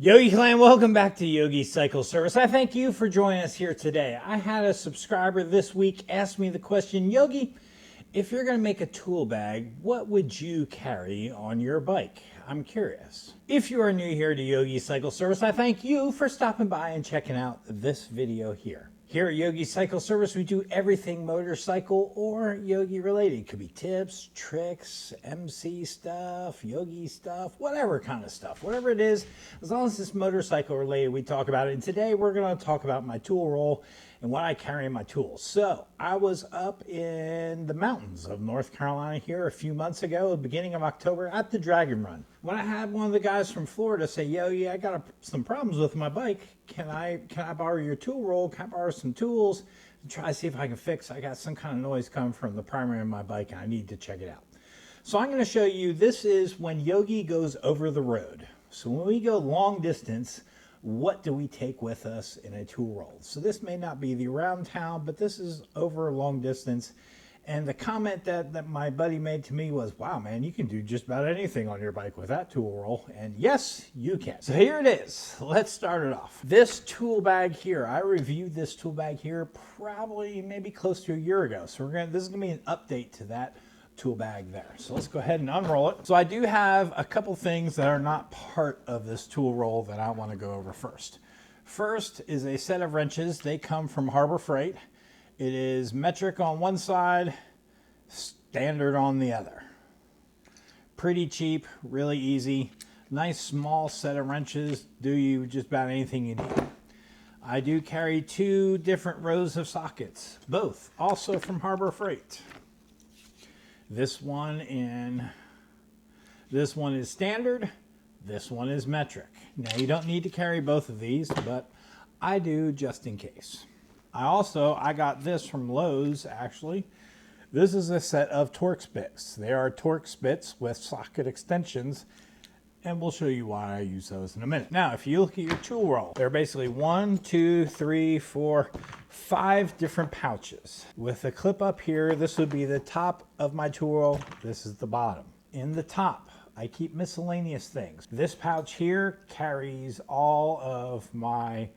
Yogi Clan, welcome back to Yogi Cycle Service. I thank you for joining us here today. I had a subscriber this week ask me the question, Yogi, if you're going to make a tool bag, what would you carry on your bike? I'm curious. If you are new here to Yogi Cycle Service, I thank you for stopping by and checking out this video here. Here at Yogi Cycle Service, we do everything motorcycle or yogi related. It could be tips, tricks, MC stuff, yogi stuff, whatever kind of stuff. Whatever it is, as long as it's motorcycle related, we talk about it. And today we're going to talk about my tool roll and what I carry in my tools. So I was up in the mountains of North Carolina here a few months ago, the beginning of October, at the Dragon Run. When I had one of the guys from Florida say, Yogi, I got some problems with my bike. Can I borrow your tool roll? Can I borrow some tools to try to see if I can fix? I got some kind of noise coming from the primary of my bike and I need to check it out. So I'm going to show you, this is when Yogi goes over the road. So when we go long distance, what do we take with us in a tool roll? So this may not be the around town, but this is over a long distance. And the comment that my buddy made to me was, wow, man, you can do just about anything on your bike with that tool roll. And yes, you can. So here it is. Let's start it off. This tool bag here, I reviewed this tool bag here probably maybe close to a year ago. So this is gonna be an update to that tool bag there. So let's go ahead and unroll it. So I do have a couple things that are not part of this tool roll that I want to go over first. First is a set of wrenches. They come from Harbor Freight. It is metric on one side, standard on the other. Pretty cheap, really easy. Nice small set of wrenches. Do you just about anything you need. I do carry two different rows of sockets, both also from Harbor Freight. This one is standard, this one is metric. Now you don't need to carry both of these, but I do just in case. I got this from Lowe's actually. This is a set of Torx bits. They are Torx bits with socket extensions, and we'll show you why I use those in a minute. Now, if you look at your tool roll, there are basically 1, 2, 3, 4, 5 different pouches. With the clip up here, this would be the top of my tool roll. This is the bottom. In the top, I keep miscellaneous things. This pouch here carries all of my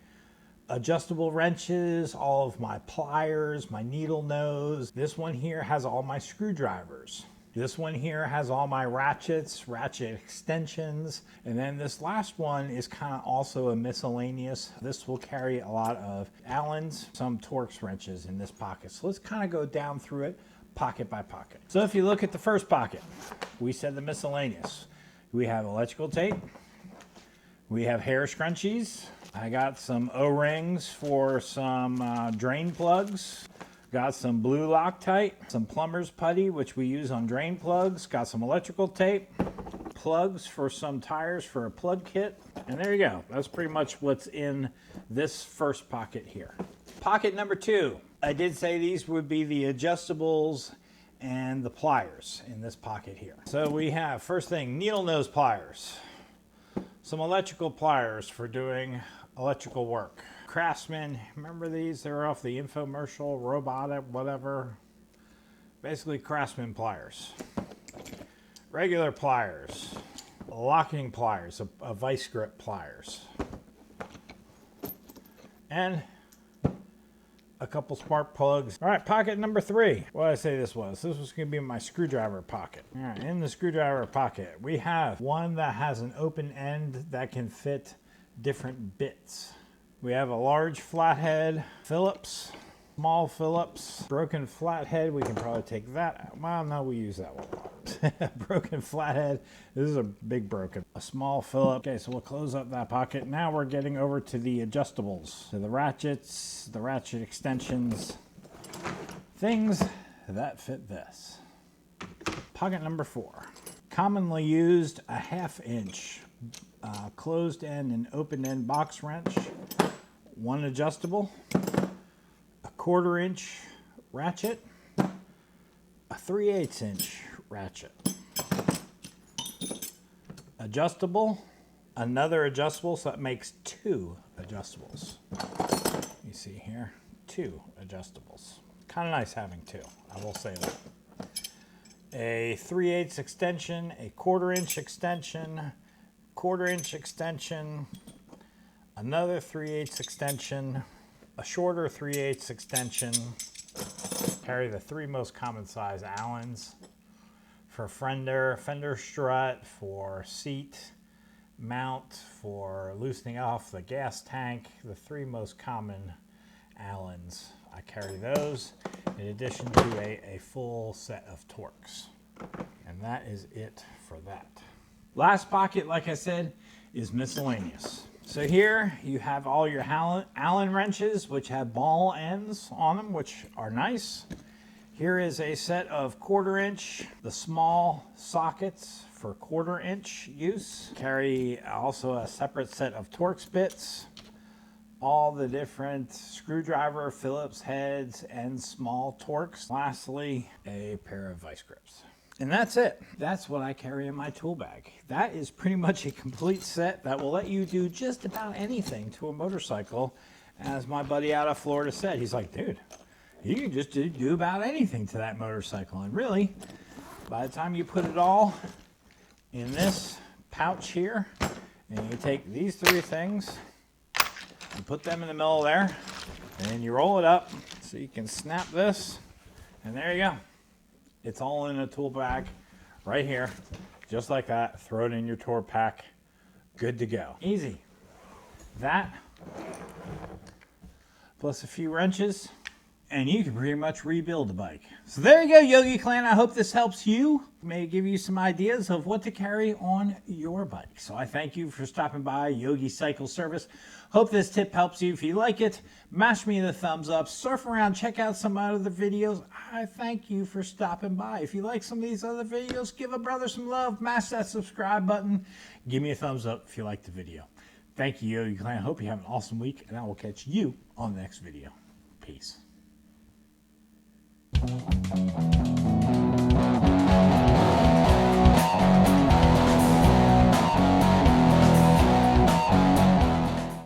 adjustable wrenches, all of my pliers, my needle nose. This one here has all my screwdrivers. This one here has all my ratchets, ratchet extensions. And then this last one is kind of also a miscellaneous. This will carry a lot of Allens, some Torx wrenches in this pocket. So let's kind of go down through it pocket by pocket. So if you look at the first pocket, we said the miscellaneous. We have electrical tape. We have hair scrunchies. I got some O-rings for some drain plugs. Got some blue Loctite, some plumber's putty, which we use on drain plugs. Got some electrical tape, plugs for some tires for a plug kit. And there you go. That's pretty much what's in this first pocket here. Pocket number 2. I did say these would be the adjustables and the pliers in this pocket here. So we have, first thing, needle nose pliers. Some electrical pliers for doing electrical work. Craftsman, remember these? They were off the infomercial, Robotic, whatever. Basically Craftsman pliers. Regular pliers. Locking pliers, a vice grip pliers. And a couple spark plugs. All right, pocket number 3. What did I say this was? This was going to be my screwdriver pocket. All right, in the screwdriver pocket, we have one that has an open end that can fit different bits. We have a large flathead Phillips, small Phillips, broken flathead. We can probably take that out. Well, no, we use that one a lot. Broken flathead. This is a big broken. A small Phillips. Okay, so we'll close up that pocket. Now we're getting over to the adjustables. So the ratchets, the ratchet extensions, things that fit this. Pocket number 4. Commonly used, a 1/2 inch closed end and open end box wrench. One adjustable, a 1/4 inch ratchet, a 3/8 inch ratchet, adjustable, another adjustable, so that makes 2 adjustables. You see here, 2 adjustables. Kind of nice having 2, I will say that. A 3/8 extension, a 1/4 inch extension, 1/4 inch extension, another 3/8 extension, a shorter 3/8 extension. Carry the 3 most common size Allens for fender strut, for seat mount, for loosening off the gas tank. The 3 most common Allens. I carry those in addition to a full set of Torx. And that is it for that. Last pocket, like I said, is miscellaneous. So here you have all your Allen wrenches, which have ball ends on them, which are nice. Here is a set of 1/4 inch, the small sockets for 1/4 inch use. Carry also a separate set of Torx bits, all the different screwdriver, Phillips heads, and small Torx. Lastly, a pair of vice grips. And that's it. That's what I carry in my tool bag. That is pretty much a complete set that will let you do just about anything to a motorcycle. As my buddy out of Florida said, he's like, dude, you can just do about anything to that motorcycle. And really, by the time you put it all in this pouch here, and you take these 3 things and put them in the middle there, and then you roll it up so you can snap this, and there you go. It's all in a tool bag right here, just like that. Throw it in your tour pack. Good to go. Easy. That, plus a few wrenches, and you can pretty much rebuild the bike. So there you go, Yogi Clan. I hope this helps you. May give you some ideas of what to carry on your bike. So I thank you for stopping by Yogi Cycle Service. Hope this tip helps you. If you like it, mash me the thumbs up. Surf around, check out some other videos. I thank you for stopping by. If you like some of these other videos, give a brother some love. Mash that subscribe button. Give me a thumbs up if you liked the video. Thank you, Yogi Clan. I hope you have an awesome week, and I will catch you on the next video. Peace.